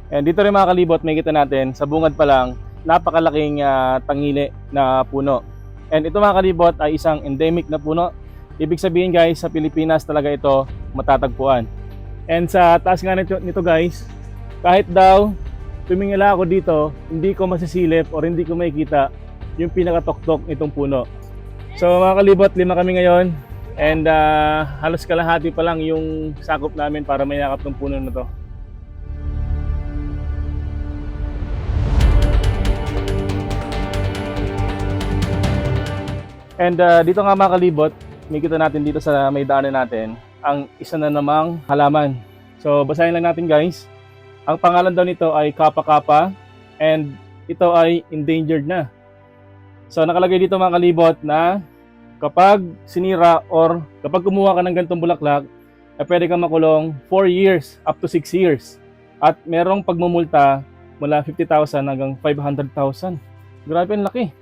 And dito rin mga kalibot, may kita natin sa bungad pa lang, napakalaking tangili na puno. And ito mga kalibot ay isang endemic na puno. Ibig sabihin guys, sa Pilipinas talaga ito matatagpuan. And sa taas nga nito guys, kahit daw tumingala ako dito, hindi ko masisilip or hindi ko makikita yung pinakatoktok nitong puno. So mga kalibot, 5 kami ngayon. And halos kalahati pa lang yung sakop namin para may yakap ng puno na to. And dito nga mga kalibot, makikita natin dito sa may daanan natin ang isa na namang halaman. So basahin lang natin guys. Ang pangalan daw nito ay Kappa-Kappa and ito ay endangered na. So nakalagay dito mga kalibot na kapag sinira or kapag kumuha ka ng ganitong bulaklak, pwede kang makulong 4 years up to 6 years. At merong pagmumulta mula 50,000 hanggang 500,000. Grabe ang laki.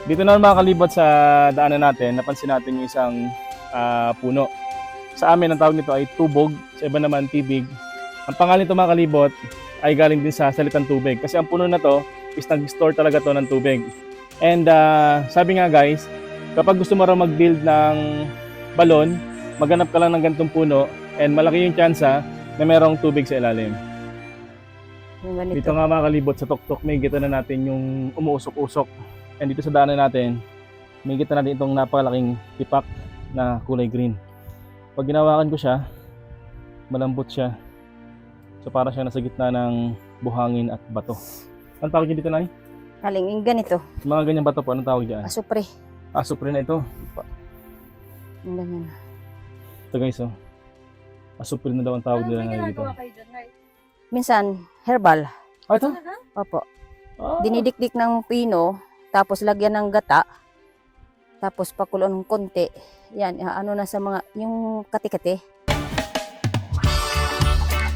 Dito na mga kalibot sa daanan natin, napansin natin yung isang puno. Sa amin, ang tawag nito ay tubog, sa iba naman tibig. Ang pangalan nito mga kalibot ay galing din sa salitang tubig. Kasi ang puno na to is nag-store talaga to ng tubig. And sabi nga guys, kapag gusto mo raw mag-build ng balon, maghanap ka lang ng ganitong puno and malaki yung tsansa na merong tubig sa ilalim. Dito nga mga kalibot sa tuktok, may kita na natin yung umuusok-usok. And dito sa daanan natin, may kita natin itong napakalaking tipak na kulay green. Pag ginawakan ko siya, malambot siya. So para siya nasa gitna ng buhangin at bato. Anong tawag niyo dito, Nay? Kaling ganito. Mga ganyang bato po, anong tawag dyan? Asupre. Asupre na ito. Yung ganyan. Ito guys, oh. Asupre na daw ang tawag nila ngayon dito. Minsan, herbal. Ah, ito? Opo. Ah. Dinidikdik ng pino, tapos lagyan ng gata, tapos pakuloan ng konti. Yan, ano na sa mga, yung kati-kati.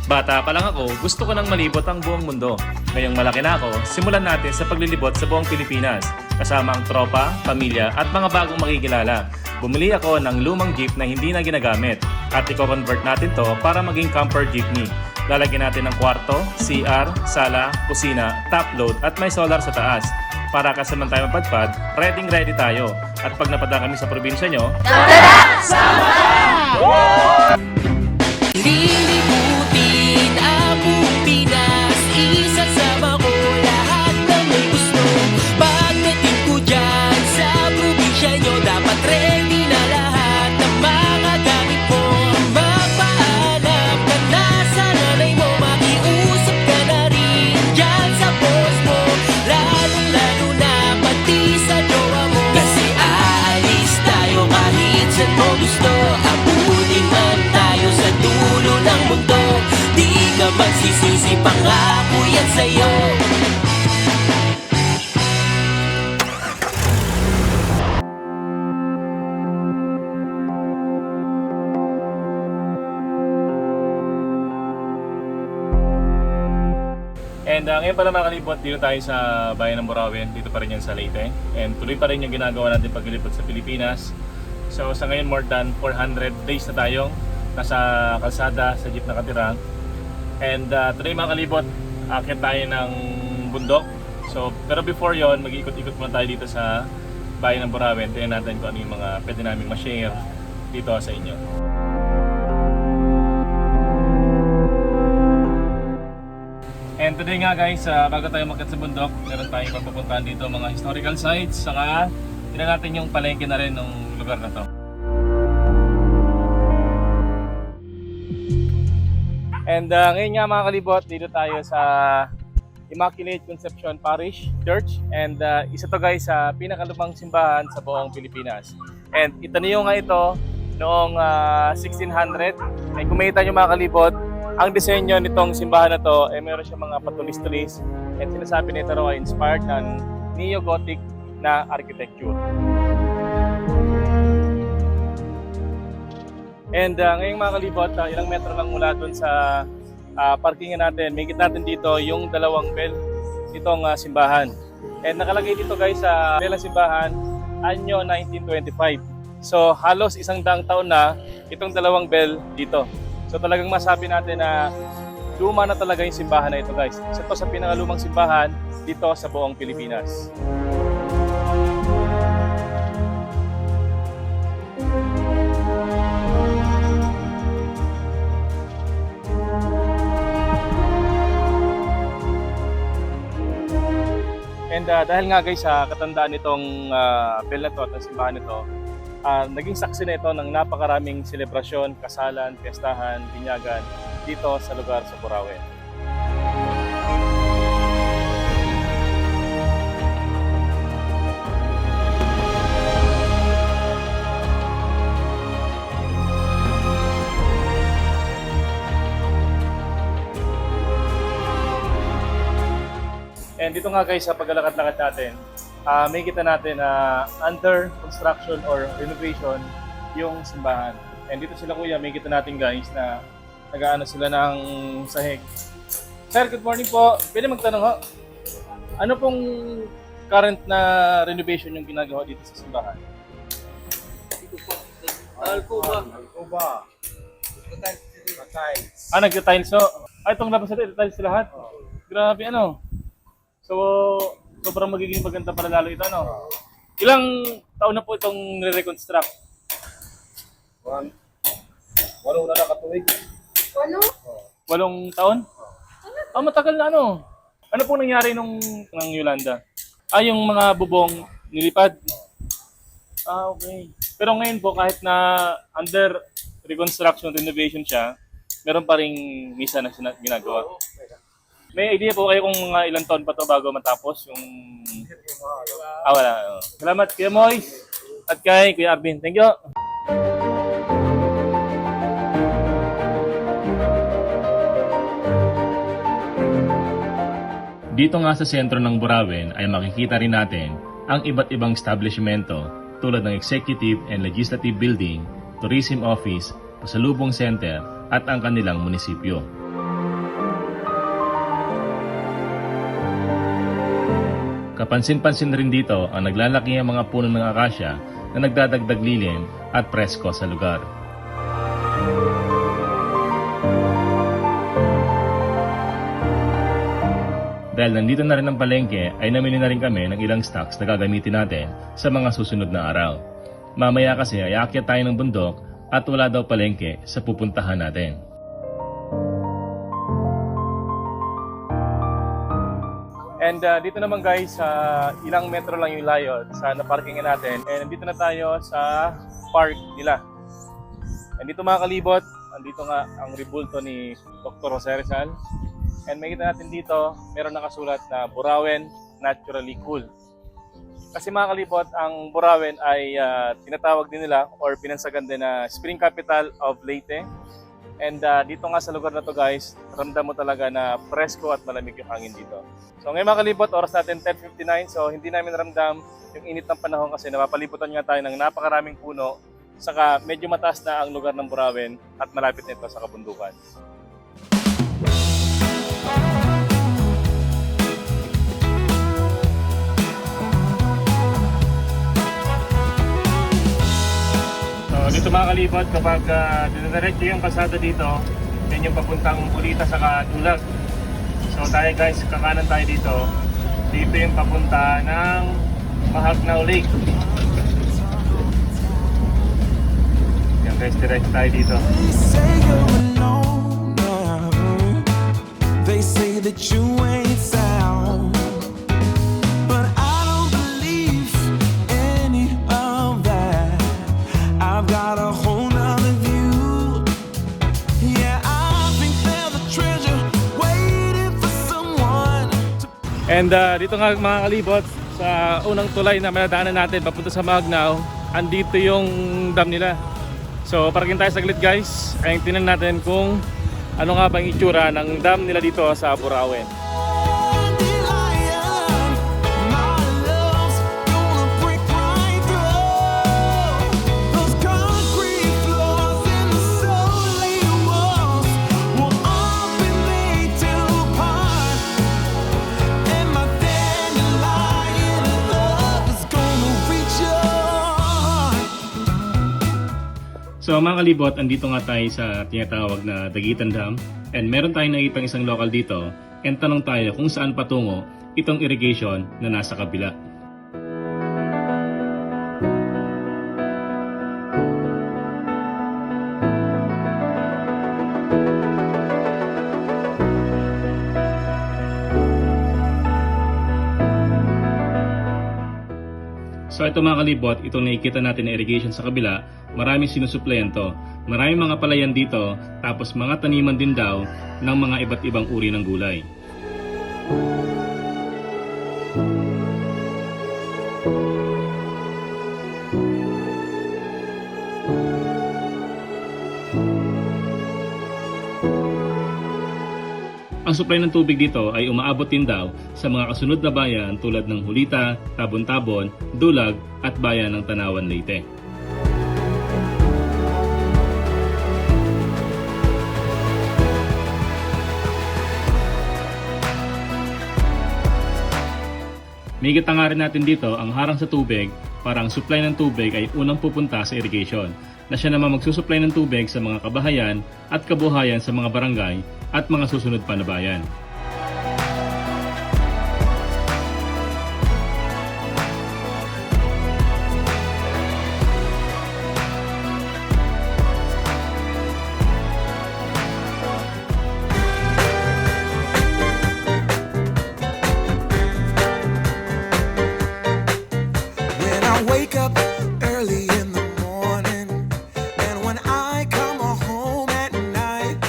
Bata pa lang ako, gusto ko nang malibot ang buong mundo. Ngayong malaki na ako, simulan natin sa paglilibot sa buong Pilipinas. Kasama ang tropa, pamilya at mga bagong makikilala. Bumili ako ng lumang jeep na hindi na ginagamit at i-convert natin to para maging camper jeepney. Lalagyan natin ng kwarto, CR, sala, kusina, top load at may solar sa taas. Para kasaman tayo mapadpad, ready tayo. At pag napadaan kami sa probinsya nyo, tara! Sama! Lilibutin ang buong Pinas, isasama ko lahat ng may gusto. Pagdating ko dyan sa probinsya nyo, dapat ready na lahat ng mga gamit mo. Magpaalam ka na sa nanay mo, makiusap ka na rin dyan sa boss mo. Lalo na pati sa jowa mo, kasi aalis tayo kahit saan mo gusto. Abutin man tayo sa dulo ng mundo, di ka magsisisi, pangako yan sa'yo. And ngayon pala mga kalibot, dito tayo sa bayan ng Burawin, dito pa rin yan sa Leyte. And tuloy pa rin yung ginagawa natin paglilibot sa Pilipinas. So sa ngayon more than 400 days na tayong nasa kalsada, sa jeep nakatira. And today mga kalibot, aakyat tayo ng bundok. So pero before yon, mag-iikot-ikot muna tayo dito sa bayan ng Burawin. Tingnan natin kung ano yung mga pwede namin ma-share dito sa inyo. And today nga guys, bago tayo magkat sa bundok, meron tayong papupuntahan dito mga historical sites, saka tingnan natin yung palengke na rin ng lugar na to. And ngayon nga mga kalibot, dito tayo sa Immaculate Conception Parish Church. And isa to guys sa pinakalumang simbahan sa buong Pilipinas. And itaniyo nga ito noong 1600. And kung makita nyo mga kalibot, ang disenyo nitong simbahan na to ay meron siya mga patulis-tulis. And sinasabi nito raw ay inspired ng neo-Gothic na architecture. And ngayong mga kalibot, ilang metro lang mula dun sa parkingan natin, may natin dito yung dalawang bell nitong simbahan. And nakalagay dito guys sa bell ng simbahan, anyo 1925. So halos 100 taon na itong dalawang bell dito. So talagang masabi natin na luma na talaga yung simbahan na ito guys. Isa to sa pinakalumang simbahan dito sa buong Pilipinas. And dahil nga guys sa katandaan nitong bell na to at ng simbahan nito, naging saksi na ito ng napakaraming selebrasyon, kasalan, piyestahan, binyagan dito sa lugar sa Burawen. And dito nga guys sa paglalakad-lakad natin, may kita natin na under construction or renovation yung simbahan. And dito sila kuya, may kita natin guys na nag-aano sila ng sahig. Sir, good morning po. Pwede magtanong ho? Ano pong current na renovation yung ginagawa dito sa simbahan? Alcoba. Nagka-tiles ho. Itong labas natin, tiles lahat. Grabe ano. So, sobrang magiging maganda para lalo ito, ano? Ilang taon na po itong nire-reconstruct? 8 na nakatuwig. 8 taon? Matagal na ano. Ano po nangyari ng Yolanda? Yung mga bubong nilipad? Okay. Pero ngayon po, kahit na under reconstruction, renovation siya, meron pa ring misa na ginagawa. May idea po kayo kung mga ilang taon pa to bago matapos yung... wala. Salamat Kuya Moy at kay Kuya Arvin. Thank you. Dito nga sa sentro ng Burawen ay makikita rin natin ang iba't ibang establishmento tulad ng Executive and Legislative Building, Tourism Office, Pasalubong Center at ang kanilang munisipyo. Kapansin-pansin rin dito ang naglalaki ang mga puno ng akasya na nagdadagdag lilim at presko sa lugar. Dahil nandito na rin ang palengke ay namili na rin kami ng ilang stocks na gagamitin natin sa mga susunod na araw. Mamaya kasi ay aakyat tayo ng bundok at wala daw palengke sa pupuntahan natin. And dito naman guys, ilang metro lang yung layo sa naparkingan natin. And dito na tayo sa park nila. And dito mga kalibot, andito nga ang rebulto ni Dr. Jose Rizal. And makita natin dito, meron nakasulat na Burawen Naturally Cool. Kasi mga kalibot, ang Burawen ay tinatawag din nila or pinansagan din na Spring Capital of Leyte. And dito nga sa lugar na to guys, ramdam mo talaga na presko at malamig yung hangin dito. So ngayon mga kalibot, oras natin 10:59. So hindi namin ramdam yung init ng panahon kasi napapalibutan nga tayo ng napakaraming puno. Saka medyo mataas na ang lugar ng Burawen at malapit nito sa kabundukan. So dito mga kalibot, kapag diretso yung kalsada dito, yun yung papuntang Ulita sa Dulag. So tayo guys, kakanan tayo dito. Dito yung papunta ng Mahagnaw Lake. Yan guys, diretso tayo dito. They say you're alone now. They say that you ain't sound. But I don't believe any of that. I've got a whole nother view. Yeah, I think there's a treasure waiting for someone to... And dito nga mga kalibot, sa unang tulay na madadaanan natin papunta sa Mahagnaw, andito yung dam nila. So parking tayo saglit guys, kaya tingnan natin kung ano nga bang itsura ng dam nila dito sa Burawen. So mga kalibot, andito nga tayo sa tinatawag na Daguitan Dam and meron tayong nakitang isang local dito and tanong tayo kung saan patungo itong irrigation na nasa kabila. So ito mga kalibot, itong nakikita natin na irrigation sa kabila, maraming sinusuplayan to. Maraming mga palayan dito, tapos mga taniman din daw ng mga iba't ibang uri ng gulay. Ang supply ng tubig dito ay umaabot din daw sa mga kasunod na bayan tulad ng Hulita, Tabon-Tabon, Dulag at bayan ng Tanawan, Leyte. Migit nga rin natin dito ang harang sa tubig para ang supply ng tubig ay unang pupunta sa irrigation na siya naman magsusupply ng tubig sa mga kabahayan at kabuhayan sa mga barangay at mga susunod pa na bayan. When I wake up early in the morning, and when I come home at night,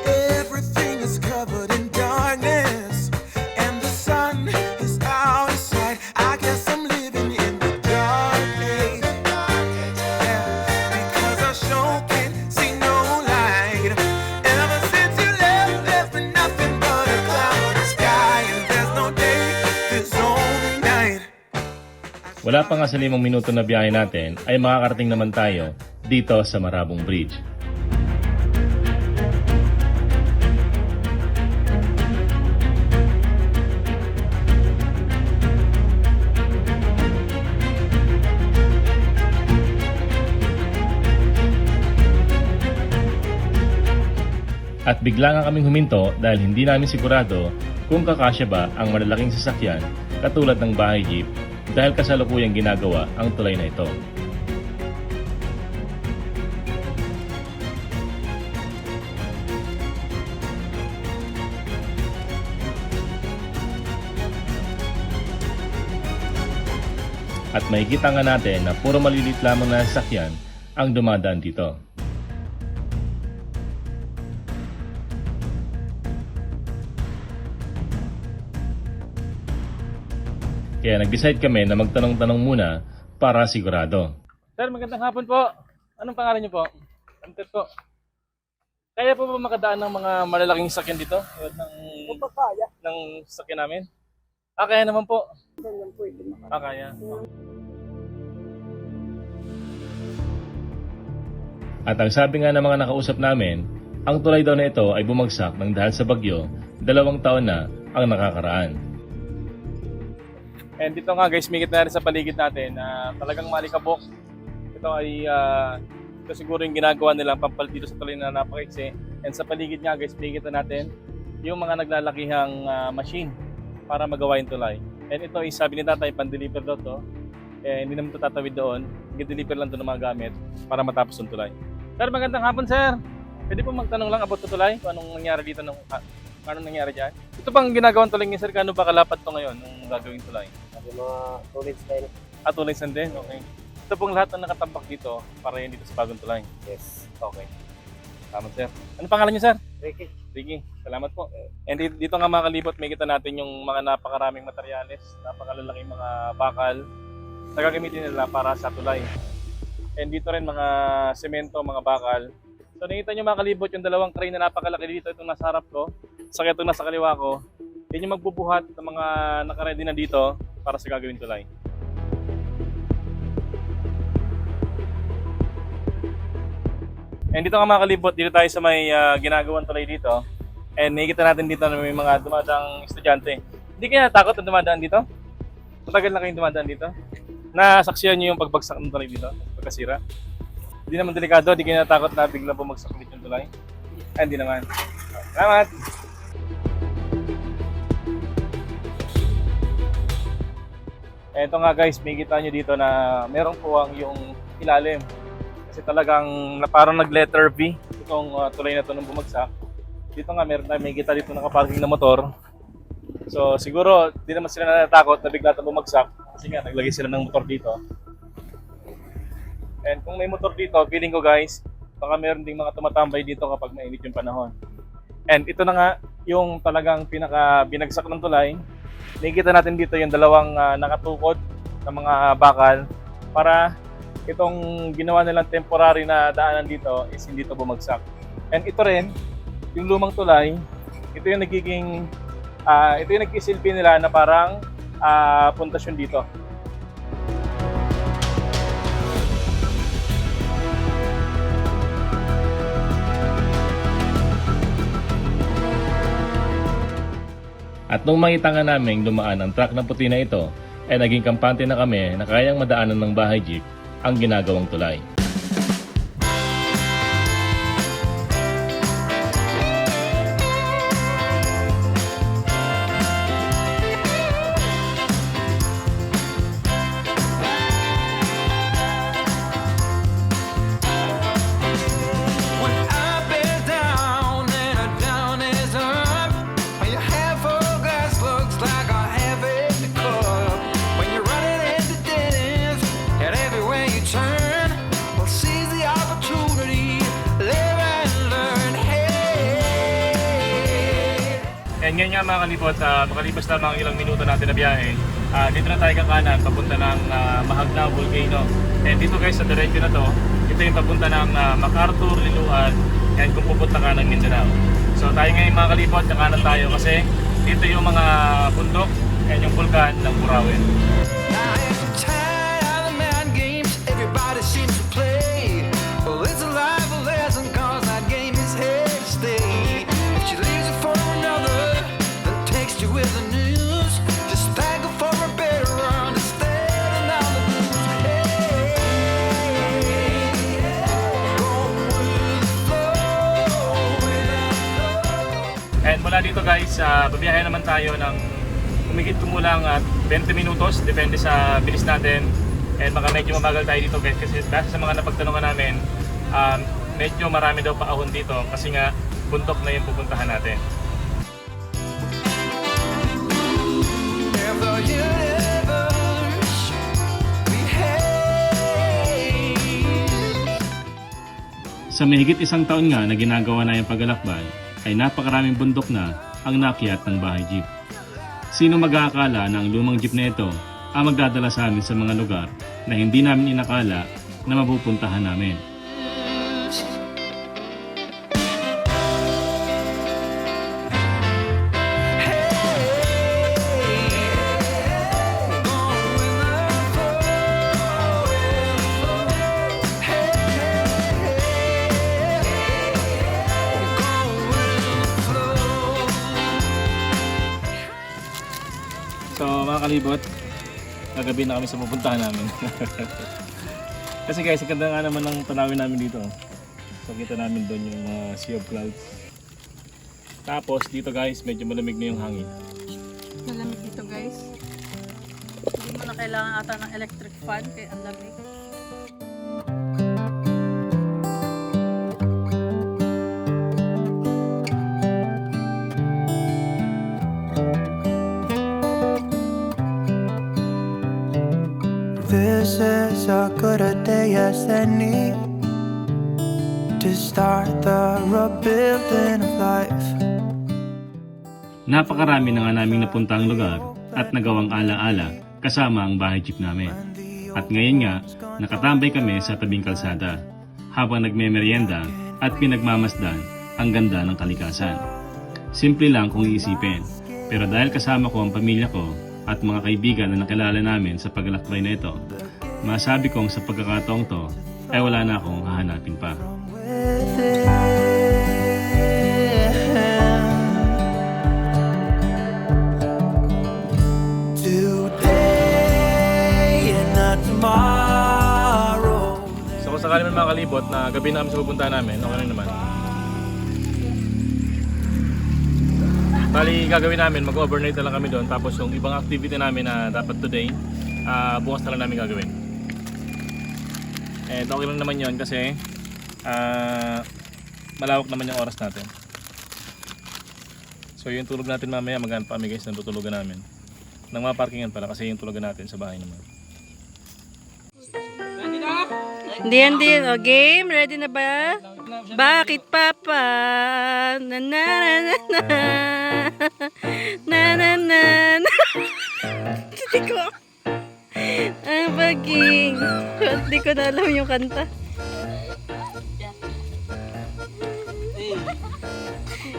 everything is covered in darkness, and the sun is out of sight. I guess I'm living in the dark age, yeah, because I sure can't see no light. Ever since you left, there's been nothing but a cloudy sky, and there's no day, there's only night. Wala pa nga sa 5 minuto na biyahe natin ay makakarating naman tayo dito sa Marabong Bridge. At bigla nga kaming huminto dahil hindi namin sigurado kung kakasya ba ang malalaking sasakyan katulad ng bahay jeep dahil kasalukuyang ginagawa ang tulay na ito. At makikita nga natin na puro malilit lamang na sasakyan ang dumadaan dito. Kaya nag-decide kami na magtanong-tanong muna para sigurado. Sir, magandang hapon po. Anong pangalan niyo po? Antet po. Kaya po ba makadaan ng mga malalaking sakyan dito? Ng sakyan namin? Kaya naman po. Kaya. At ang sabi nga ng mga nakausap namin, ang tulay daw na ito ay bumagsak ng dahil sa bagyo, 2 taon na ang nakakaraan. And dito nga guys, migit na rin sa paligid natin na talagang malikabok. Ito ay ito siguro yung ginagawa nila pampal dito sa tulay na napakaiksi. And sa paligid nga guys, migit na natin yung mga naglalakihang machine para magawa yung tulay. And ito ay sabi ni tatay, pan-deliver daw to. Hindi naman ito tatawid doon. I-deliver lang doon ng mga gamit para matapos yung tulay. Sir, magandang hapon sir. Pwede po magtanong lang about the tulay? Kung anong nangyari dito anong nangyari dyan? Ito pang ginagawang tulay niya sir, kano ba kalapad to ngayon nung gagawing tulay? Yung mga tulids tayo. Tulids din, okay. Ito pong lahat na nakatambak dito para yun dito sa bagong tulay. Yes. Okay. Salamat sir. Ano pangalan niyo sir? Ricky. Ricky, salamat po. And dito nga mga kalibot, may kita natin yung mga napakaraming materyales, napakalalaking mga bakal na gagamitin nila para sa tulay. And dito rin mga semento, mga bakal. So nakita nyo mga kalibot yung dalawang crane na napakalaki dito, itong nasa harap ko, saka itong nasa kaliwa ko. Yan yung magbubuhat ng mga nakaready na dito para sa gagawin tulay. And dito nga mga kalibot, dito tayo sa may ginagawang tulay dito. And nakikita natin dito na may mga dumadang estudyante. Hindi kayo natakot na dumadaan dito? Matagal na kayong dumadaan dito? Nasaksiyan nyo yung pagbagsak ng tulay dito, pagkasira? Hindi naman delikado, di kayo natakot na biglang bumagsak ulit yung tulay? Ay, hindi naman. Salamat! Eto nga guys, may kita nyo dito na merong puwang yung ilalim. Kasi talagang parang nag-letter V itong tulay na to nung bumagsak. Dito nga meron tayo may kita dito nakaparking na motor. So siguro di naman sila natatakot na bigla itong bumagsak kasi nga naglagay sila ng motor dito. And kung may motor dito, feeling ko guys, baka meron ding mga tumatambay dito kapag mainit yung panahon. And ito na nga yung talagang pinaka binagsak ng tulay. Nakikita natin dito yung dalawang nakatukod na mga bakal para itong ginawa nilang temporary na daanan dito is hindi ito bumagsak. And ito rin, yung lumang tulay, ito yung nagiging, ito yung nagkisilbi nila na parang pundasyon dito. At nung makita nga namin dumaan ang truck na puti na ito, ay naging kampante na kami na kayang madaanan ng bahay jeep ang ginagawang tulay. When up is down and down is up, when your half full glass looks like a half empty cup, when you're running into dead ends and everywhere you turn, well seize the opportunity, live and learn. Hey. And ngayon nga mga kalibot, makalipas lamang ilang minuto natin na biyahe, dito na tayo kakanan, papunta ng Mahagna Volcano. And dito guys, sa diretso na to, ito yung papunta ng MacArthur, Liloan, and kung pupunta ka ng Mindanao. So tayo ngayon mga kalibot, kakanan tayo kasi dito yung mga bundok and yung vulkan ng Burawin. Now every time of the man games, everybody seems to play. Well, it's a life lesson, cause that game is here to stay. If she leaves you for another, then text you with the news. Just thank her for a better understanding of the blues. Hey, go with the flow, with the flow. And mula dito guys, babiyahe naman tayo ng humigit kumulang 20 minutos, depende sa bilis natin. And baka medyo mabagal tayo dito guys kasi dahil sa mga napagtanungan namin, medyo marami daw paahon dito kasi nga bundok na yung pupuntahan natin. If the universe behaves. Sa mahigit isang taon nga na ginagawa na yung paglalakbay, ay napakaraming bundok na ang nakyat ng bahay jeep. Sino mag-aakala na ang lumang jeep na ito ang magdadala sa amin sa mga lugar na hindi namin inakala na mapupuntahan namin. So mga kalibot, kagabi na kami sa pupuntahan namin. Kasi guys, ang ganda nga naman ng tanawin namin dito. So kita namin doon yung Sea of Clouds. Tapos dito guys, medyo malamig na yung hangin. Malamig dito guys. Hindi mo na kailangan ata ng electric fan kaya ang lamig. This is as good a day as any to start the rebuilding of life. Napakarami na nga naming napuntang lugar at nagawang ala-ala kasama ang bahay jeep namin. At ngayon nga, nakatambay kami sa tabing kalsada habang nagmemeryenda at pinagmamasdan ang ganda ng kalikasan. Simple lang kung iisipin, pero dahil kasama ko ang pamilya ko at mga kaibigan na nakilala namin sa paglalakbay na ito, masabi kong sa pagkakataong to ay wala na akong hahanapin pa. Today and not tomorrow. So kung sakali man makalibot na gabi namin sa pupuntahan namin, okay na naman. Bali, gagawin namin, mag-overnight na lang kami doon. Tapos yung ibang activity namin na dapat today, bukas na lang namin gagawin. And okay lang naman yon kasi malawak naman yung oras natin. So yung tulog natin mamaya, maghanap pa kami guys ng tutulugan namin. Nang mga parkingan pala kasi yung tulugan natin sa bahay naman. Hindi. O, game? Ready na ba? Bakit, Papa? Na na na na na. Na na na na. Hindi ko. Ang baging. Hindi ko na alam yung kanta.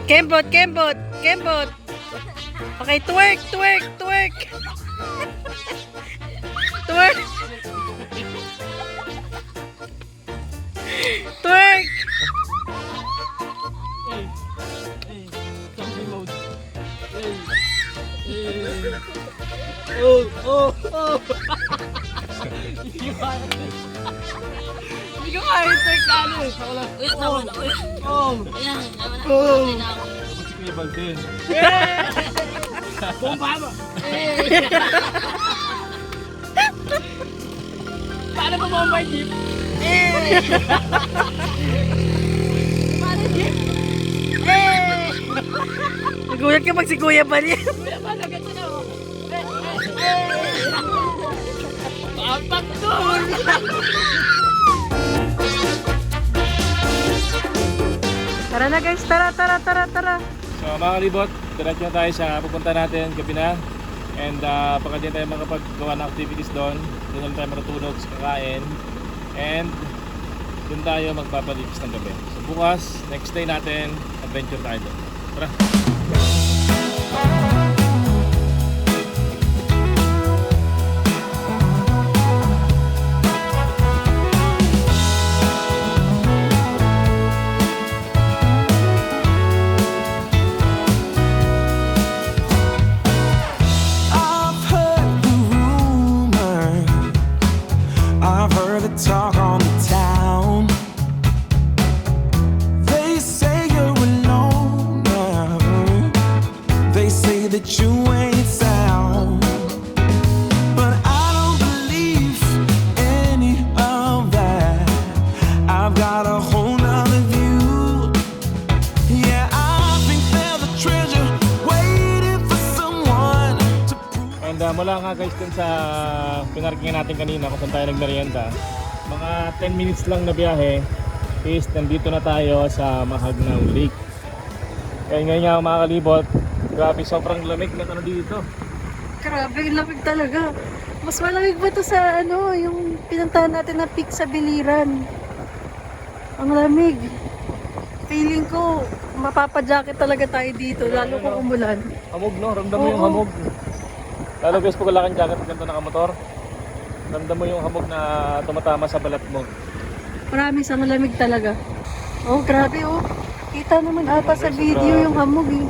Kembot. Okay, twerk. Twerk. Twerk! Hindi ko kaya yung twerk na ano eh. Paano ba mo may jeep? Nagulat ka pag si Kuya ba niya? Kuya ba, naganda na ako. Papak doon! Tara na guys, tara. So mga kalibot, diretso na tayo sa pupunta natin gabi na. And baka din tayo makapagawa ng activities doon. Doon lang tayo matutulog sa kakain. And doon tayo magpapalipas ng gabi. So bukas, next day natin, adventure tayo doon. Tara! I've heard the rumor, I've heard the talk on the town. They say you're alone now. They say that you ain't sound. But I don't believe any of that. I've got a whole nother view. Yeah, I think there's a treasure waiting for someone to prove. And mula nga guys dun sa pinarkingan natin kanina kung saan tayo nagmerienda, mga 10 minutes lang na biyahe is nandito na tayo sa Mahagnaw Lake. Kaya ngayon nga mga kalibot, grabe sobrang lamig na dito. Grabe, lamig talaga. Mas malamig ba to sa ano, yung pinuntahan natin na peak sa Biliran? Ang lamig. Feeling ko, mapapajacket talaga tayo dito, lalo kung umulan. Hamog no, ramdam mo yung Oo. hamog. Lalo guys pag wala kang jacket at ganito nakamotor, ramdam mo yung hamog na tumatama sa balat mo. Promise, ang malamig talaga. Oh, grabe oh. Kita naman ata sa video yung hamog eh.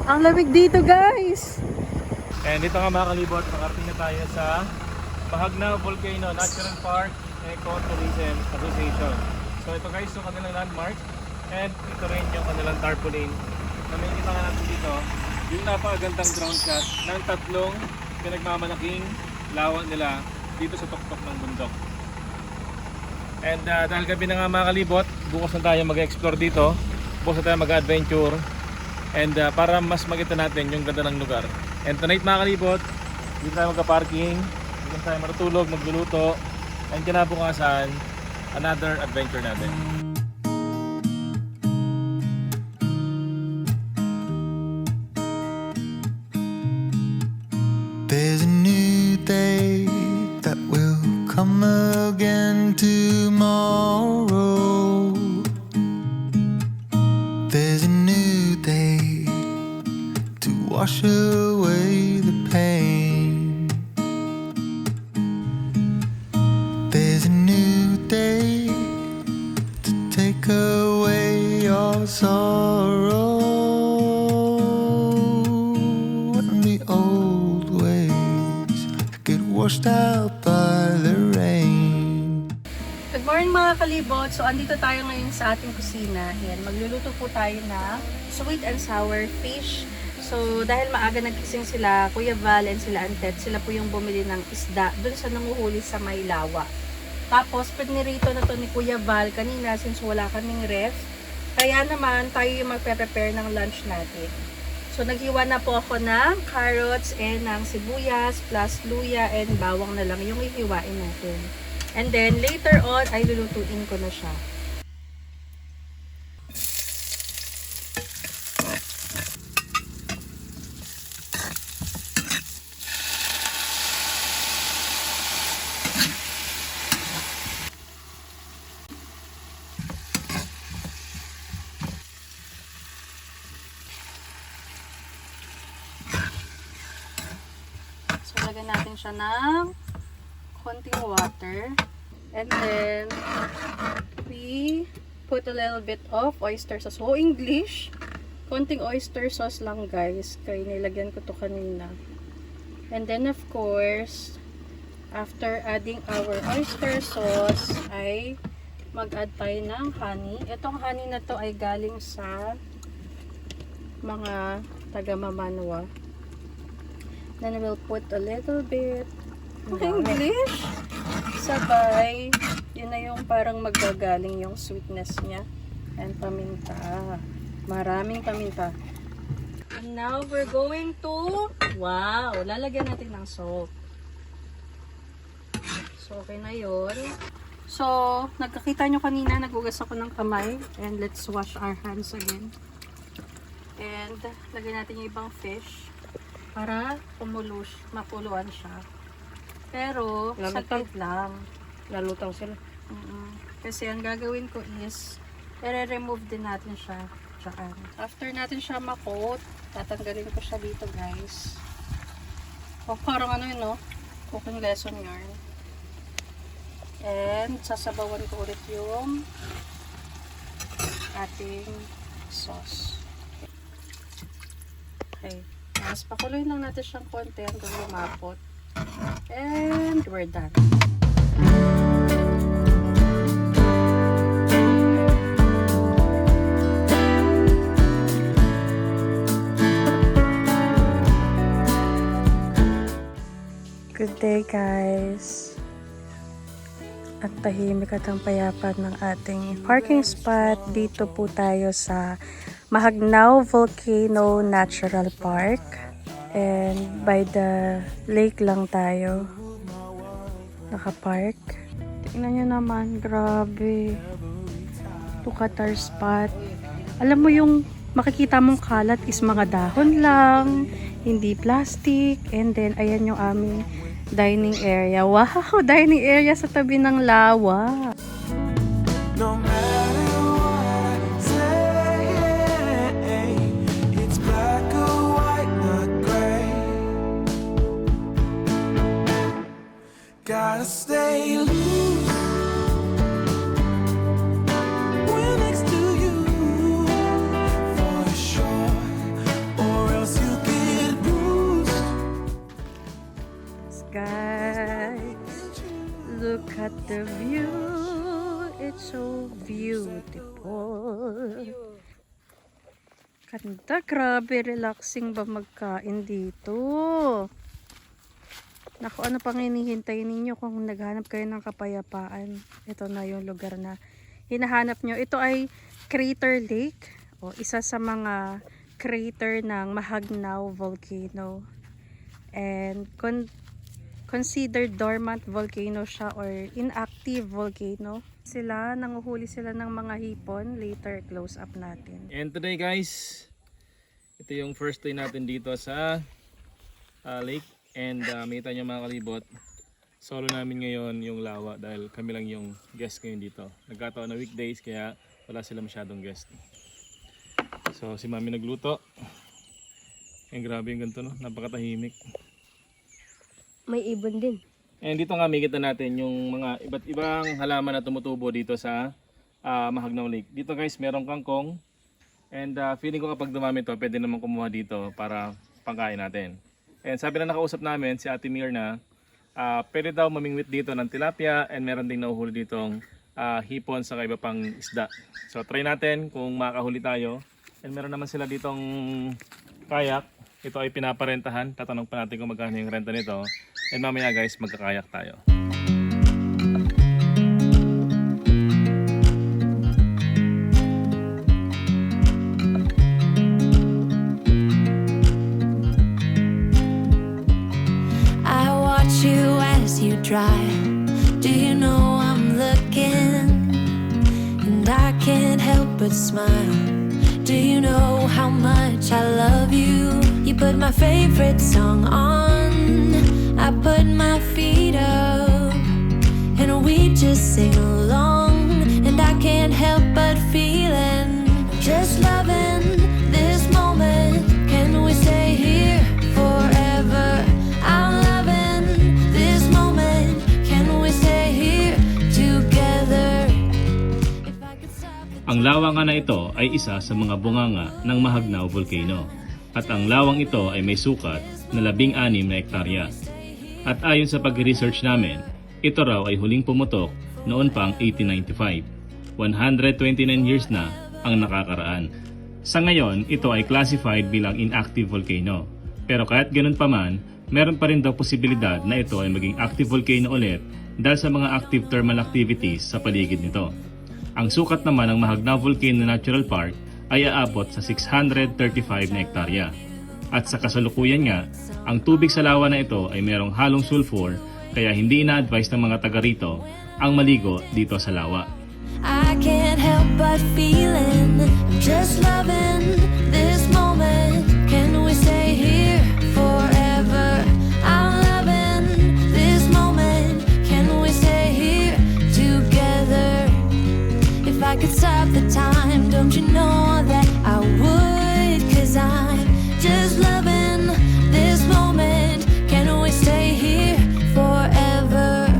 Ang lamig dito guys. And dito nga mga kalibot, makarating na tayo sa Mahagnaw Volcano Natural Park Ecotourism Association. So ito guys yung kanilang landmark, and ito rin yung kanilang tarpaulin na may kita nga natin dito, yung napakagandang ground shot ng tatlong pinagmamalaking lawa nila dito sa tuktok ng bundok. And dahil gabi na nga mga kalibot, bukas na tayo mag-explore dito, bukas na tayo mag-adventure, and para mas makita natin yung ganda ng lugar. And tonight mga kalibot, dito tayo magka-parking, dito tayo matutulog, magluluto, and kinabukasan, another adventure natin. There's a new day that will come again tomorrow. There's a new day to wash away the pain. There's a new day to take away your sorrow. And the old ways get washed out by the rain. Good morning mga kalibot. So, andito tayo ngayon sa ating kusina. Ayan, magluluto po tayo ng sweet and sour fish. So, dahil maaga nagising sila, Kuya Val and sila Antet, sila po yung bumili ng isda dun sa nanguhuli sa may lawa. Tapos, pinirito na to ni Kuya Val kanina since wala kaming ref. Kaya naman, tayo yung magpe-prepare ng lunch natin. So, naghiwa na po ako ng carrots and ng sibuyas plus luya and bawang na lang yung ihiwain natin. And then, later on, ay lulutuin ko na siya. So, lagyan natin siya ng konting water. And then, we put a little bit of oyster sauce. So, English, konting oyster sauce lang guys. Kaya nilagyan ko to kanina. And then, of course, after adding our oyster sauce, ay mag-add tayo ng honey. Itong honey na to ay galing sa mga taga-Mamanwa. Then, we'll put a little bit English. Sabay, yun na yung parang magagaling yung sweetness niya. And paminta. Maraming paminta. And now, we're going to, wow, lalagyan natin ng salt. So, okay na yun. So, nagkakita nyo kanina, nagugas ako ng kamay. And let's wash our hands again. And, lagyan natin yung ibang fish para mapuluan siya. Pero, sakit lang. Nalutang sila. Kasi ang gagawin ko is, i-remove din natin siya. Tsaka, after natin siya makot, tatanggalin ko siya dito guys. O, parang ano yun, no? Cooking lesson yarn. And, sasabawan ko ulit yung ating sauce. Okay. Mas pakuloy lang natin siyang konti hanggang lumapot. And we're done. Good day guys. At tahimik at ang payapa ng ating parking spot. Dito po tayo sa Mahagnao Volcano Natural Park. And by the lake lang tayo nakapark. Tingnan nyo naman, grabe. Look at our spot. Alam mo yung makikita mong kalat is mga dahon lang, hindi plastic. And then ayan yung aming dining area. Wow, dining area sa tabi ng lawa. No matter what I say, it's black or white, not gray. Gotta stay loose when next to you, for sure, or else you get bruised. Guys, look at the view. It's so beautiful. Ganda, grabe, relaxing ba magkain dito? Naku, ano pang hinihintay ninyo kung naghanap kayo ng kapayapaan? Ito na yung lugar na hinahanap nyo. Ito ay Crater Lake, o isa sa mga crater ng Mahagnao Volcano. And considered dormant volcano siya or inactive volcano. Nanguhuli sila ng mga hipon. Later, close up natin. And today guys, ito yung first day natin dito sa lake. And makita nyo mga kalibot, solo namin ngayon yung lawa dahil kami lang yung guest ngayon dito. Nagkataon na weekdays kaya wala sila masyadong guest. So si mami nagluto. And grabe yung ganito, no? Napakatahimik. May ibon din. And dito nga makita natin yung mga iba't ibang halaman na tumutubo dito sa Mahagnao Lake. Dito guys, merong kangkong. And feeling ko kapag dumami to, pwede naman kumuha dito para pangkain natin. And sabi na nakausap namin si Ate Mirna, pwede daw mamingwit dito ng tilapia and meron ding nahuhuli ditong hipon sa iba pang isda. So try natin kung makahuli tayo. And meron naman sila ditong kayak. Ito ay pinaparentahan. Tatanong pa natin kung magkano yung renta nito. And mamaya guys, magkakayak tayo. I watch you as you drive. Do you know I'm looking? And I can't help but smile. Do you know how much I love you? You put my favorite song on. I put my feet up. And we just sing along. And I can't help but feeling just loving this moment. Can we stay here forever? I'm loving this moment. Can we stay here together? If I could stop the Ang lawang na ito ay isa sa mga bunganga ng Mahagnao Volcano. At ang lawang ito ay may sukat na 16 na hektarya. At ayon sa pag-research namin, ito raw ay huling pumutok noon pang 1895. 129 years na ang nakakaraan. Sa ngayon, ito ay classified bilang inactive volcano. Pero kahit ganun pa man, meron pa rin daw posibilidad na ito ay maging active volcano ulit dahil sa mga active thermal activities sa paligid nito. Ang sukat naman ng Mahagnao Volcano Natural Park ay aabot sa 635 na hektarya. At sa kasalukuyan nga, ang tubig sa lawa na ito ay merong halong sulfur kaya hindi ina-advise ng mga taga rito ang maligo dito sa lawa. I can't help but feeling I'm just loving this moment. Can we stay here forever? I'm loving this moment. Can we stay here together? If I could stop the time, don't you know that I would? 'Cause I'm just loving this moment. Can we stay here forever?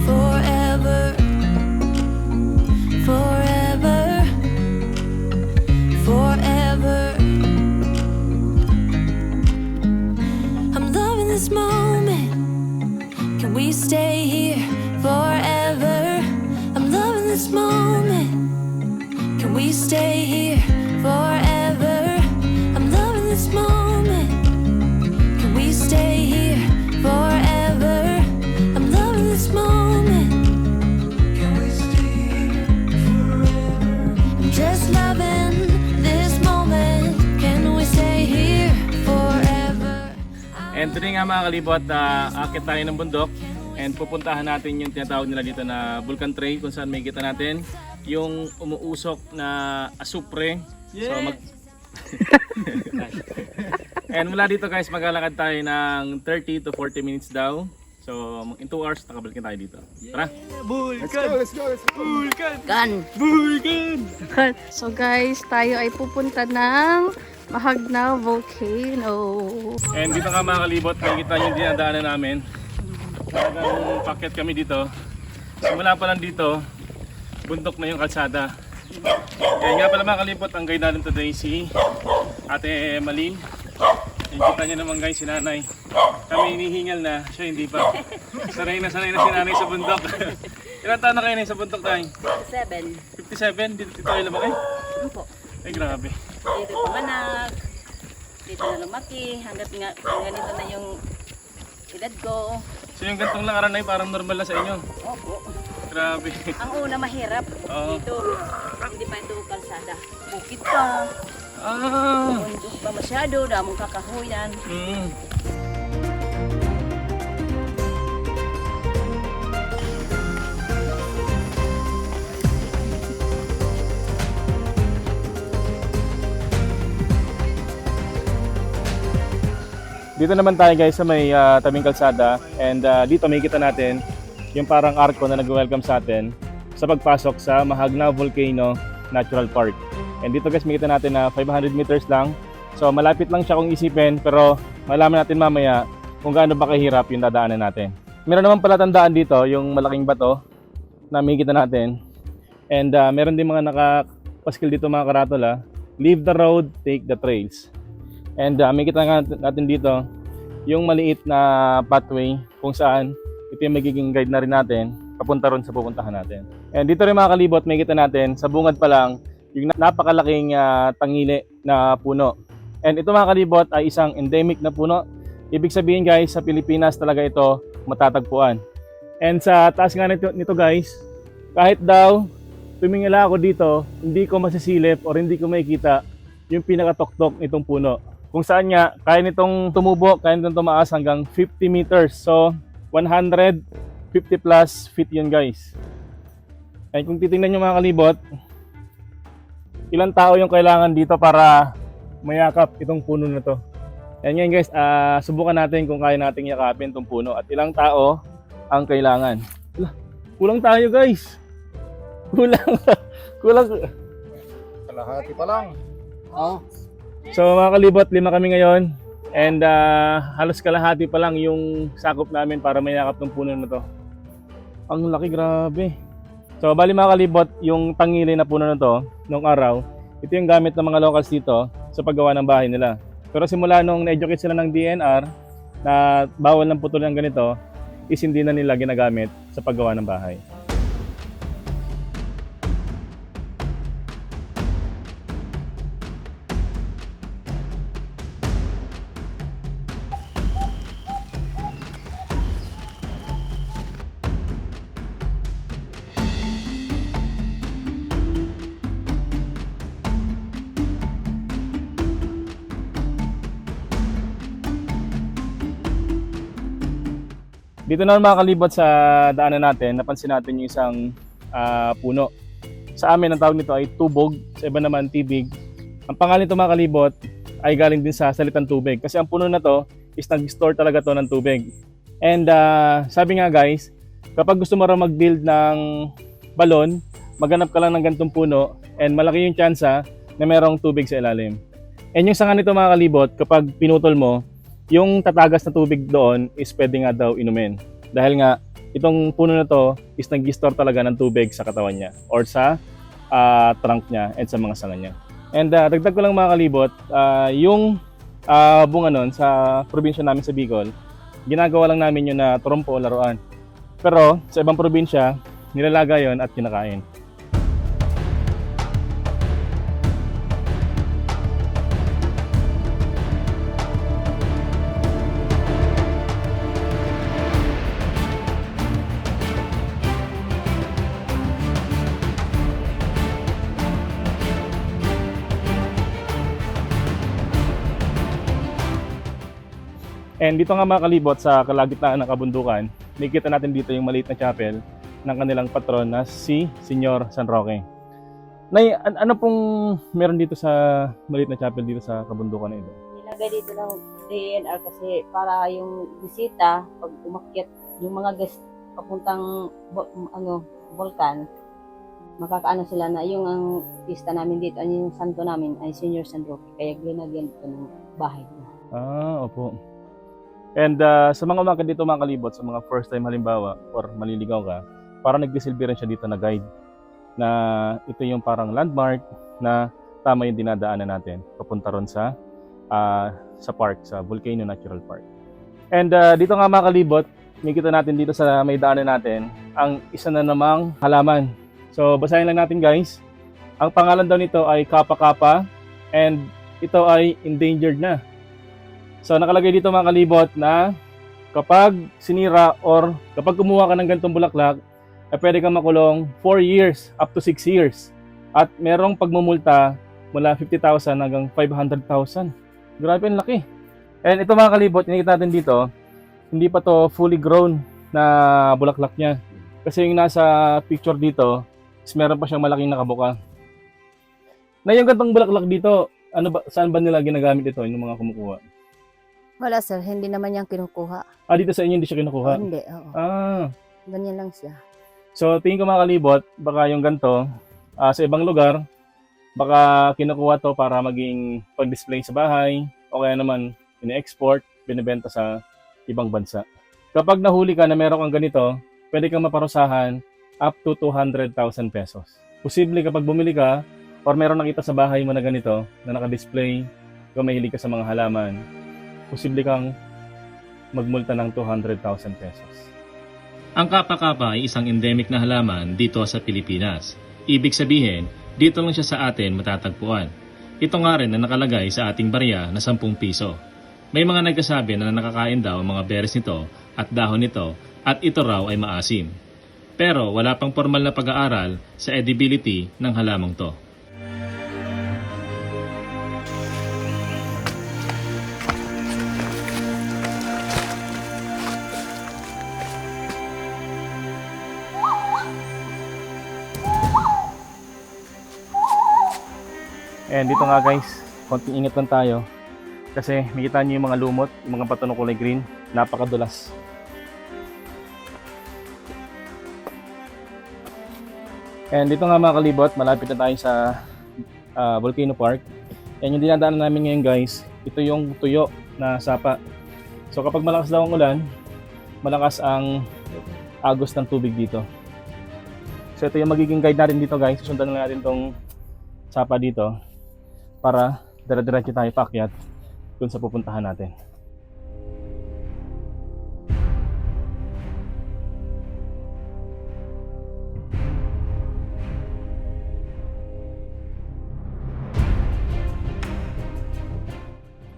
Forever. Forever, forever. I'm loving this moment. Can we stay here forever? I'm loving this moment. Can we stay here forever? I'm loving this moment. Can we stay here forever? I'm loving this moment. Just loving this moment. Can we stay here forever? And today nga mga kalibot, akit tayo ng bundok and pupuntahan natin yung tinatawag nila dito na Vulcan Tray kung saan may kita natin yung umuusok na asupre. So and mula dito guys, maglalakad tayo ng 30 to 40 minutes daw. So in 2 hours nakabalik tayo dito. Tara! So guys, tayo ay pupunta ng Mahagnao Volcano. And dito nga mga kalibot, makikita yung dinadaanan namin. Talagang packet kami dito. Simula pa lang dito, bundok na yung kalsada. Kaya nga pala mga kalibot, ang guide natin today si Ate Malin. Kita niyo naman guys, si nanay. Kami hinihingal na, siya hindi pa. Sanay na si nanay sa bundok. Ilan taon na kayo na sa bundok tayo? 7. 57? Dito kayo lumaki? Ano po? Ay grabe. Dito panganak. Dito na lumaki. Hanggat nga ganito na yung edad ko. So yung gantong langaran na parang normal na sa inyo? Opo. Grabe. Ang una mahirap. Oo. Dito, hindi pa ito kalsada. Bukid pa. Bundok pa masyado. Damong kakahuyan. Dito naman tayo guys sa may tabing kalsada and dito makikita natin yung parang arko na nag-welcome sa atin sa pagpasok sa Mahagnao Volcano Natural Park. And dito guys makikita natin na 500 meters lang. So malapit lang siya kung isipin pero malaman natin mamaya kung gaano ba kahirap yung dadaanan natin. Meron naman pala tandaan dito yung malaking bato na makikita natin. And meron din mga nakapaskil dito mga karatola. Leave the road, take the trails. And makikita natin dito yung maliit na pathway kung saan ito yung magiging guide na rin natin papunta ron sa pupuntahan natin. And dito rin mga kalibot, may kita natin sa bungad pa lang yung napakalaking tangili na puno. And ito mga kalibot ay isang endemic na puno. Ibig sabihin guys, sa Pilipinas talaga ito matatagpuan. And sa taas nga nito guys, kahit daw tumingala ako dito, hindi ko masisilip or hindi ko makikita yung pinakatoktok nitong puno. Kung saan nga, kaya nitong tumubo, kaya nitong tumaas hanggang 50 meters. So, 150 plus feet yun guys. Ay kung titingnan nyo mga kalibot, ilang tao yung kailangan dito para mayakap itong puno na to. Ayan ngayon guys, subukan natin kung kaya nating yakapin itong puno at ilang tao ang kailangan. Kulang tayo guys. Kulang. Kalahati pa lang. So mga kalibot, 5 kami ngayon and halos kalahati pa lang yung sakop namin para mayakap ng puno na to. Ang laki, grabe. So bali mga kalibot, yung tangili na puno na to nung araw, ito yung gamit ng mga locals dito sa paggawa ng bahay nila. Pero simula nung na-educate sila ng DNR na bawal ng putol ng ganito, is hindi na nila ginagamit sa paggawa ng bahay. Dito na mga kalibot sa daanan natin, napansin natin yung isang puno. Sa amin, ang tawag nito ay tubog, sa iba naman tibig. Ang pangalan nito mga kalibot ay galing din sa salitang tubig. Kasi ang puno na to is nag-store talaga to ng tubig. And sabi nga guys, kapag gusto mo raw mag-build ng balon, maghanap ka lang ng ganitong puno and malaki yung tsansa na merong tubig sa ilalim. And yung sanga nito mga kalibot, kapag pinutol mo, yung tatagas na tubig doon is pwede nga daw inumin. Dahil nga, itong puno na to is nag-store talaga ng tubig sa katawan niya or sa trunk niya and sa mga sanga niya. And dagdag ko lang mga kalibot, yung bunga nun sa probinsya namin sa Bicol, ginagawa lang namin yun na trompo o laruan. Pero sa ibang probinsya, nilalaga yon at kinakain. And dito nga mga kalibot sa kalagitnaan ng kabundukan, nakikita natin dito yung maliit na chapel ng kanilang patron na si Senyor San Roque. Nay, ano pong meron dito sa maliit na chapel dito sa kabundukan na ito? Nilagay dito ng DNR kasi para yung bisita, pag umakyat yung mga guest papuntang volcan, makakaano sila na yung ang pista namin dito, yung santo namin ay Senyor San Roque. Kaya linagyan dito ng bahay niya. Opo. And sa mga umakit dito mga kalibot, sa mga first time halimbawa or maliligaw ka, parang nagdisilbi rin siya dito na guide na ito yung parang landmark na tama yung dinadaanan natin papunta ron sa park, sa Volcano Natural Park. And dito nga mga kalibot, makikita natin dito sa may daanan natin ang isa na namang halaman. So basahin lang natin guys. Ang pangalan daw nito ay Kapa-Kapa and ito ay endangered na. So nakalagay dito mga kalibot na kapag sinira or kapag kumuha ka ng ganitong bulaklak, ay pwede kang makulong 4 years up to 6 years. At merong pagmumulta mula 50,000 hanggang 500,000. Grabe ang laki. And ito mga kalibot, nakikita natin dito, hindi pa to fully grown na bulaklak niya. Kasi yung nasa picture dito, is meron pa siyang malaking nakabuka. Na yung ganitong bulaklak dito, saan ba nila ginagamit ito, yung mga kumukuha? Wala sir, hindi naman niyang kinukuha. Dito sa inyo hindi siya kinukuha? Hindi, oo. Ganyan lang siya. So tingin ko mga kalibot, baka yung ganito, sa ibang lugar, baka kinukuha to para maging pag-display sa bahay, o kaya naman ini-export, binibenta sa ibang bansa. Kapag nahuli ka na meron kang ganito, pwede kang maparusahan up to 200,000 pesos. Posible kapag bumili ka, or meron nakita sa bahay mo na ganito, na naka-display, kung mahilig ka sa mga halaman, posible kang magmulta ng 200,000 pesos. Ang kapa-kapa ay isang endemic na halaman dito sa Pilipinas. Ibig sabihin, dito lang siya sa atin matatagpuan. Ito nga rin na nakalagay sa ating barya na 10 piso. May mga nagsasabi na nakakain daw ang mga berries nito at dahon nito at ito raw ay maasim. Pero wala pang formal na pag-aaral sa edibility ng halamang to. And dito nga guys, konting ingat lang tayo. Kasi makita nyo yung mga lumot, yung mga bato ng kulay green, napakadulas. And dito nga mga kalibot, malapit na tayo sa Volcano Park. And yung dinadaanan namin ngayon guys, ito yung tuyo na sapa. So kapag malakas daw ang ulan, malakas ang agos ng tubig dito. So ito yung magiging guide natin dito guys. Susundan na natin tong sapa dito para dire-diretso tayo paakyat dun sa pupuntahan natin.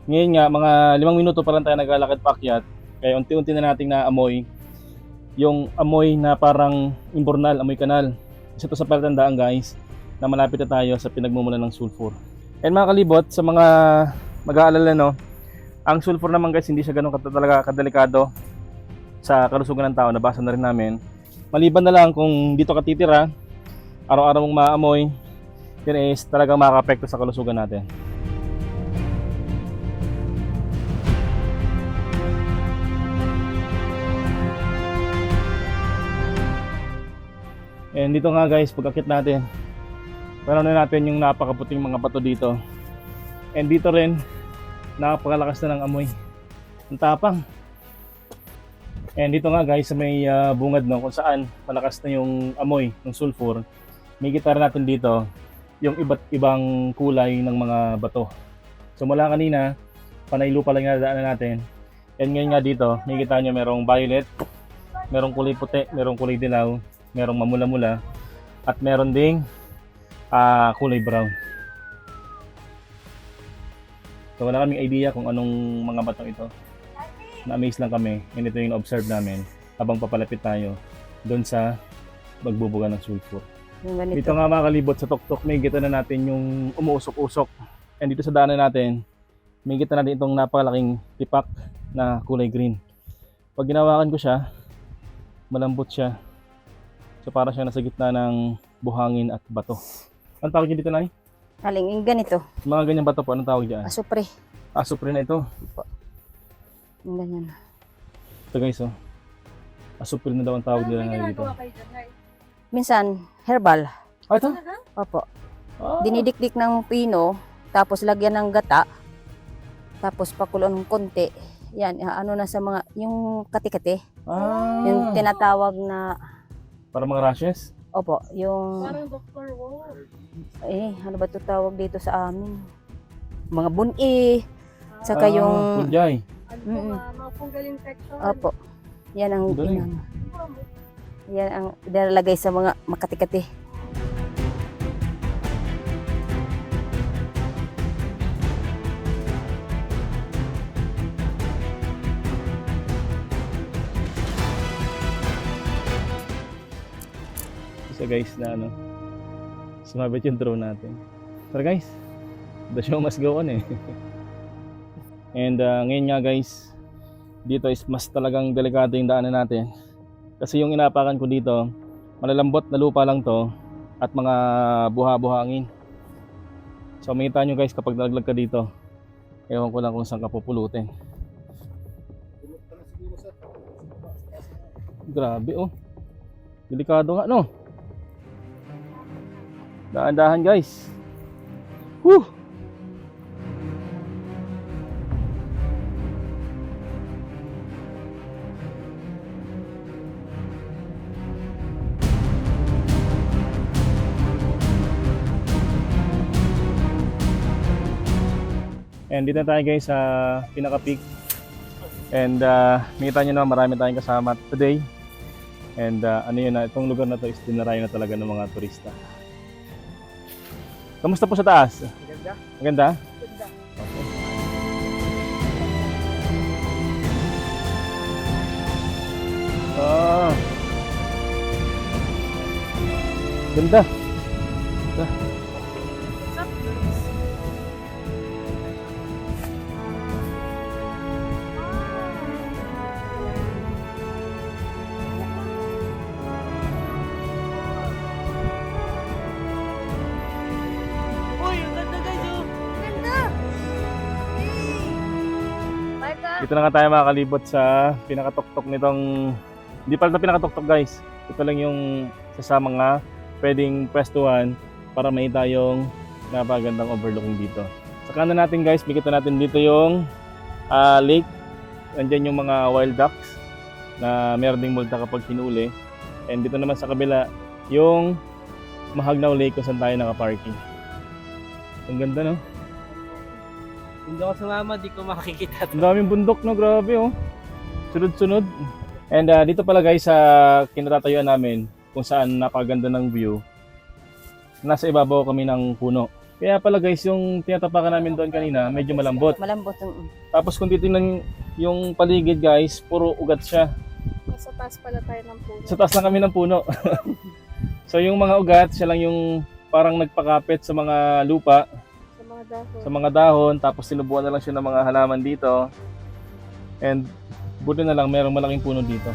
Ngayon nga, mga 5 minuto pa lang tayo naglalakad paakyat, kaya unti-unti na nating naamoy yung amoy na parang imbornal, amoy kanal. Isa to sa palatandaan guys na malapit na tayo sa pinagmumulan ng sulfur. And mga kalibot, sa mga mag-aalala no, ang sulfur naman guys hindi siya ganun talaga kadelikado sa kalusugan ng tao, nabasa na rin namin. Maliban na lang kung dito ka titira, araw-araw mong maamoy, yun is talagang makaka-apekto sa kalusugan natin. And dito nga guys, pag-akit natin, meron na natin yung napakaputing mga bato dito. And dito rin, napakalakas na ng amoy. Ang tapang. And dito nga guys, sa may bungad no, kung saan malakas na yung amoy ng sulfur, may kita natin dito yung iba't ibang kulay ng mga bato. So mula kanina, panay lupa lang yung nadaanan natin. And ngayon nga dito, may kita nyo merong violet, merong kulay puti, merong kulay dilaw, merong mamula-mula, at meron ding kulay brown. So wala kaming idea kung anong mga batong ito. Na-amaze lang kami, and ito yung observe namin habang papalapit tayo doon sa magbubuga ng sulfur. Dito nga mga kalibot sa tuktok, may kita na natin yung umuusok-usok. And dito sa daanan natin, may kita natin itong napakalaking tipak na kulay green. Pag ginawakan ko siya, malambot siya. So para siya nasa gitna ng buhangin at bato. Anong tawag niyo dito, Nay? Haling ganito. Mga ganyang bato po, anong tawag diyan? Asupre. Asupre na ito. Yung ganyan. Ito guys, oh. Asupre na daw ang tawag nila ngayon dito. Minsan, herbal. Ah, ito? Opo. Ah. Dinidikdik ng pino, tapos lagyan ng gata, tapos pakulon ng konti. Yan, ano na sa mga, yung kati-kati. Ah. Yung tinatawag na, Para mga rashes? opo, yung... Parang Dr. ano ba ito tawag dito sa amin? Mga buni, saka yung... Punjay. Mga fungal infection. Opo. Yan ang... Galing. Yan ang nilalagay sa mga makati-kati. So guys, na ano, sumabit yung drone natin. Pero guys, the show must go on eh. And ngayon nga guys, dito is mas talagang delikado yung daanan natin. Kasi yung inapakan ko dito, malalambot na lupa lang to at mga buha-buhangin. So makita nyo guys kapag nalaglag ka dito, ewan ko lang kung saan ka pupulutin. Grabe oh, delikado nga no. Dahan-dahan guys. Whew! And dito na tayo guys sa pinaka-peak. And makita nyo na marami tayong kasama today. And ano yun na, itong lugar na to is dinarayo na talaga ng mga turista. Kamusta po sa taas? Maganda. Maganda? Maganda. Ah. Ganda. Uy, ang ganda guys oh. Ganda! Dito na nga tayo makakalibot sa pinakatuktok nitong, hindi pala ito pinakatuktok guys. Ito lang yung sa mga pwedeng pwestuhan para may tayong napagandang overlooking dito. Sa kanan natin guys, bigyan natin dito yung lake. Andyan yung mga wild ducks na meron ding multa kapag hinuli. And dito naman sa kabila, yung Mahagnaw Lake kung saan tayo naka-parking. Ang ganda no? Hindi ako sumama, di ko makikita. Ang daming bundok no, grabe oh. Sunod-sunod. And dito pala guys sa kinatatayuan namin kung saan napakaganda ng view. Nasa ibabaw kami ng puno. Kaya pala guys yung tinatapakan namin doon kanina medyo malambot. Malambot ang Tapos kung titingnan yung paligid guys, puro ugat siya. Sa taas pala tayo ng puno. Sa taas lang kami ng puno. So yung mga ugat, siya lang yung parang nagpakapit sa mga lupa, Sa mga dahon. sa mga dahon, tapos sinubuan na lang siya ng mga halaman dito. And buti na lang merong malaking puno dito.